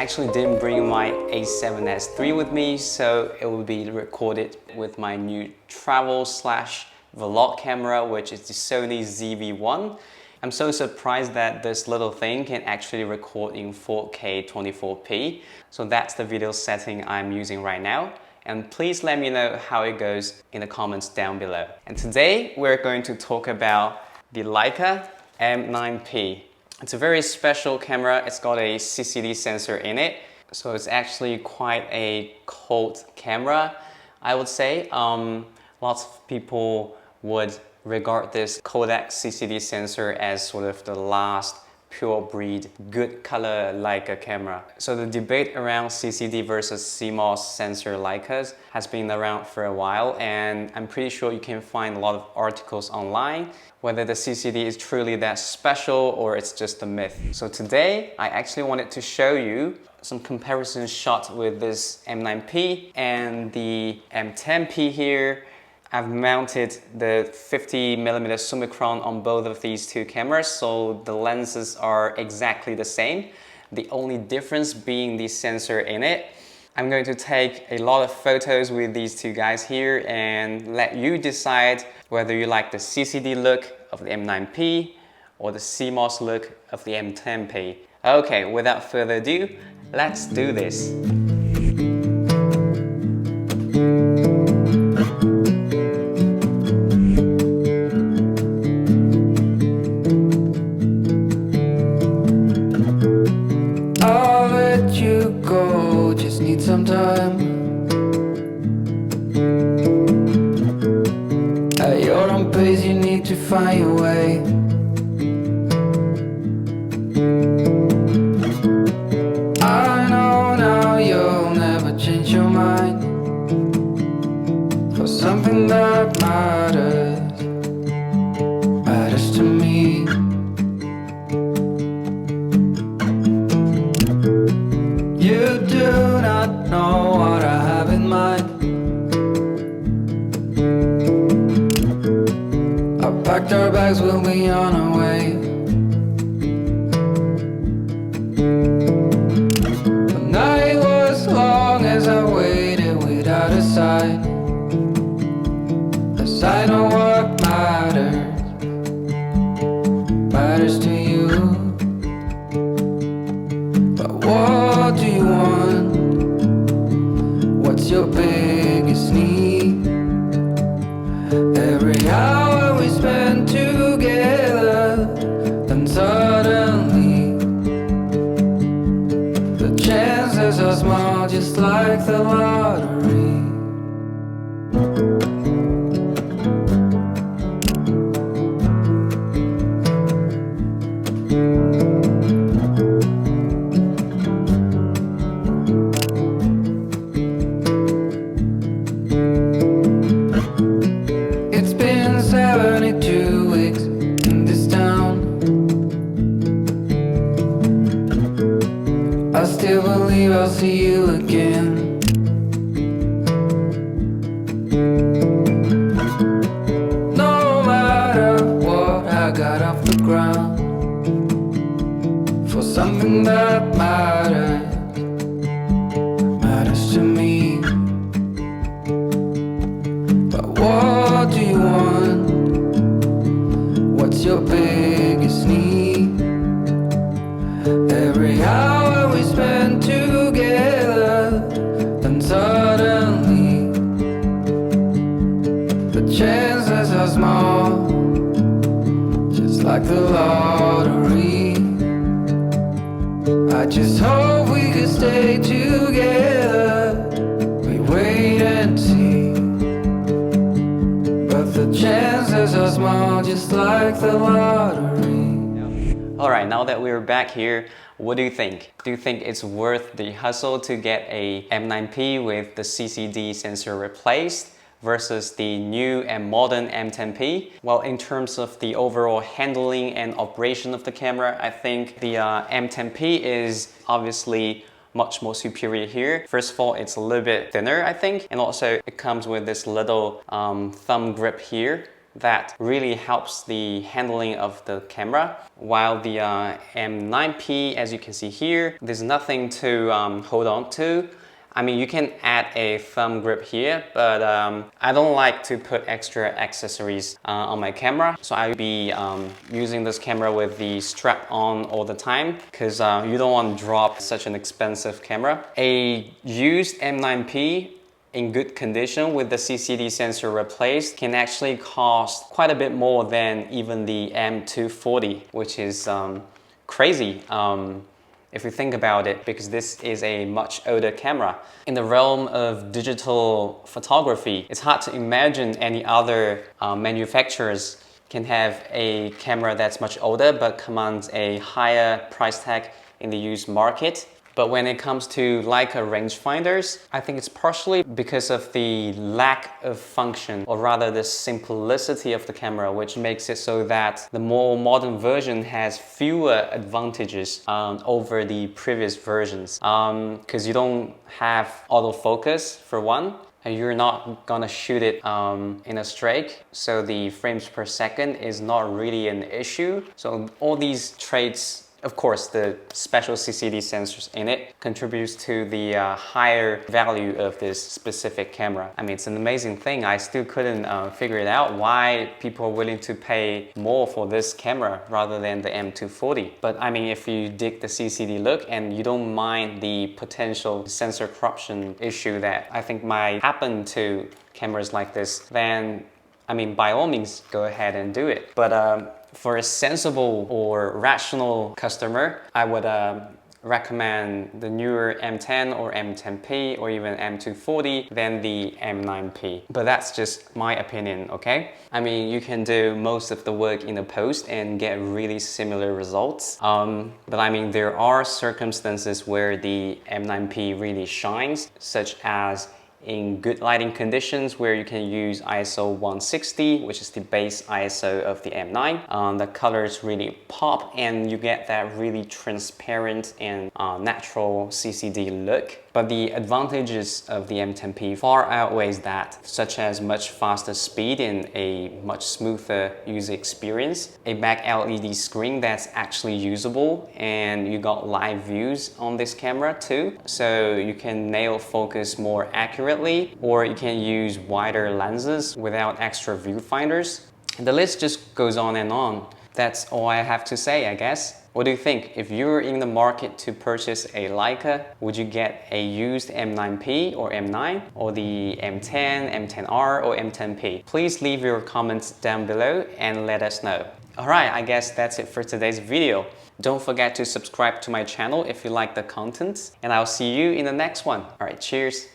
actually didn't bring my A7S III with me, so it will be recorded with my new travel/vlog camera, which is the Sony ZV-1. I'm so surprised that this little thing can actually record in 4K 24p. So that's the video setting I'm using right now. And please let me know how it goes in the comments down below. And today we're going to talk about the Leica M9P. It's a very special camera. It's got a CCD sensor in it. So it's actually quite a cult camera, I would say. Lots of people would regard this Kodak CCD sensor as sort of the last pure breed good color Leica camera. So the debate around CCD versus CMOS sensor Leicas has been around for a while, and I'm pretty sure you can find a lot of articles online whether the CCD is truly that special or it's just a myth. So today I actually wanted to show you some comparison shots with this M9P and the M10P here. I've mounted the 50mm Summicron on both of these two cameras, so the lenses are exactly the same. The only difference being the sensor in it. I'm going to take a lot of photos with these two guys here and let you decide whether you like the CCD look of the M9P or the CMOS look of the M10P. Okay, without further ado, let's do this. Some time at your own pace, you need to find your way. I know now you'll never change your mind for something that matters to me. You do not know what I have in mind. I packed our bags, we'll be on our way. The night was long as I waited without a sign, as I know what matters to you. But what do you want? What's your biggest need? Every hour we spend together, then suddenly the chances are small, just like the lottery. It's been 72 weeks in this town. I still believe I'll see you again. No matter what, I got off the ground for something that matters to me. But what do you want? What's your biggest need? Every hour we spend together, then suddenly the chances are small, just like the lottery. I just hope we could stay together. We wait and see, but the chances are small, just like the lottery. Alright, now that we're back here, what do you think? Do you think it's worth the hustle to get a M9P with the CCD sensor replaced versus the new and modern M10P? Well, in terms of the overall handling and operation of the camera, I think the M10P is obviously much more superior here. First of all, it's a little bit thinner, I think, and also it comes with this little thumb grip here, that really helps the handling of the camera. While the M9P, as you can see here, there's nothing to hold on to. I mean, you can add a thumb grip here, but I don't like to put extra accessories on my camera. So I'll be using this camera with the strap on all the time because you don't want to drop such an expensive camera. A used M9P in good condition with the CCD sensor replaced can actually cost quite a bit more than even the M240, which is crazy. If you think about it, because this is a much older camera. In the realm of digital photography, it's hard to imagine any other manufacturers can have a camera that's much older but commands a higher price tag in the used market. But when it comes to Leica rangefinders, I think it's partially because of the lack of function, or rather the simplicity of the camera, which makes it so that the more modern version has fewer advantages over the previous versions. Because you don't have autofocus for one, and you're not gonna shoot it in a straight, so the frames per second is not really an issue. So all these traits, of course, the special CCD sensors in it contributes to the higher value of this specific camera. I mean, it's an amazing thing. I still couldn't figure it out why people are willing to pay more for this camera rather than the M240. But I mean, if you dig the CCD look and you don't mind the potential sensor corruption issue that I think might happen to cameras like this, then I mean, by all means, go ahead and do it. But for a sensible or rational customer, I would recommend the newer M10 or M10P or even M240 than the M9P. But that's just my opinion, okay? I mean, you can do most of the work in the post and get really similar results. But I mean, there are circumstances where the M9P really shines, such as in good lighting conditions where you can use ISO 160, which is the base ISO of the M9. The colors really pop and you get that really transparent and natural CCD look. But the advantages of the M10P far outweighs that, such as much faster speed and a much smoother user experience, a back LED screen that's actually usable, and you got live views on this camera too, so you can nail focus more accurately, or you can use wider lenses without extra viewfinders. The list just goes on and on. That's all I have to say, I guess. What do you think? If you're in the market to purchase a Leica, would you get a used M9P or M9, or the M10, M10R or M10P? Please leave your comments down below and let us know. Alright, I guess that's it for today's video. Don't forget to subscribe to my channel if you like the content, and I'll see you in the next one. Alright, cheers!